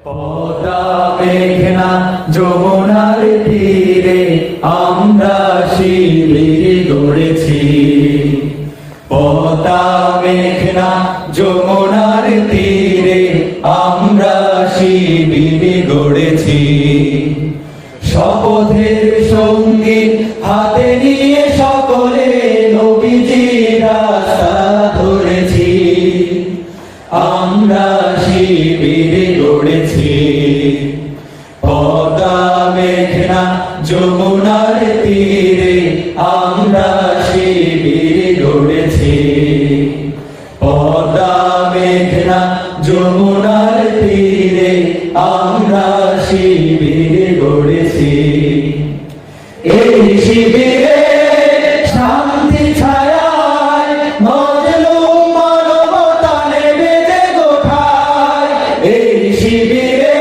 পদ্মা মেঘনা যমুনার তীরে আমরা শিবির গড়েছি। পদ্মা মেঘনা যমুনার তীরে আমরা শিবির গড়েছি। শপথের সঙ্গী হাতে নিয়ে সকলে নবীজির রাস্তা ধরেছি। আমরা শিবির গড়েছি। পদ্মা মেঘনা যমুনার তীরে আমরা শিবির গড়েছি। পদ্মা মেঘনা যমুনার তীরে আমরা শিবির গড়েছি। এই শিবিরে শান্তি ছায়ায় মজলুম মানবতা নেবে যে গোঠায়। এই শিবিরে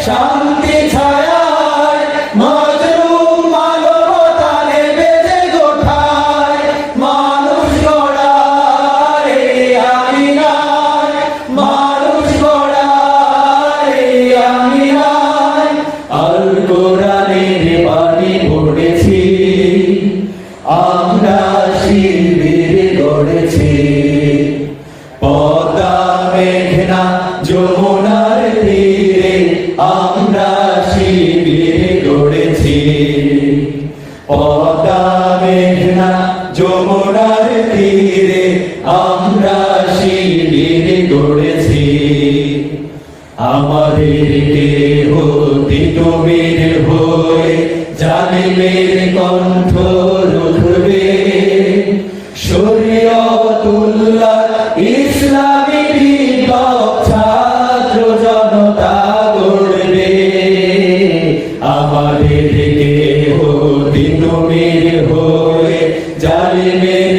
শান্তি ছায়ায় মজলুম মানবতা নেবে যে গোঠায়। মানুষ গড়ার এই আঙিনায়, মানুষ গড়ার এই আঙিনায় আল কোরআনের বাণী পড়েছি। আমরা শিবির গড়েছি। পদ্মা মেঘনা যমুনার তীরে আমরা শিবির গড়েছি। পদ্মা মেঘনা যমুনার তীরে আমরা শিবির গড়েছি। আমাদেরকে হতে তুমির হয়ে জালিমের কণ্ঠ রুখবে। শরীয়তুল্লাহ ইসলামী বিপ্লব ছাত্র জনতা গড়বে। আমাদেরকে হতে তুমির হয়ে জালিমের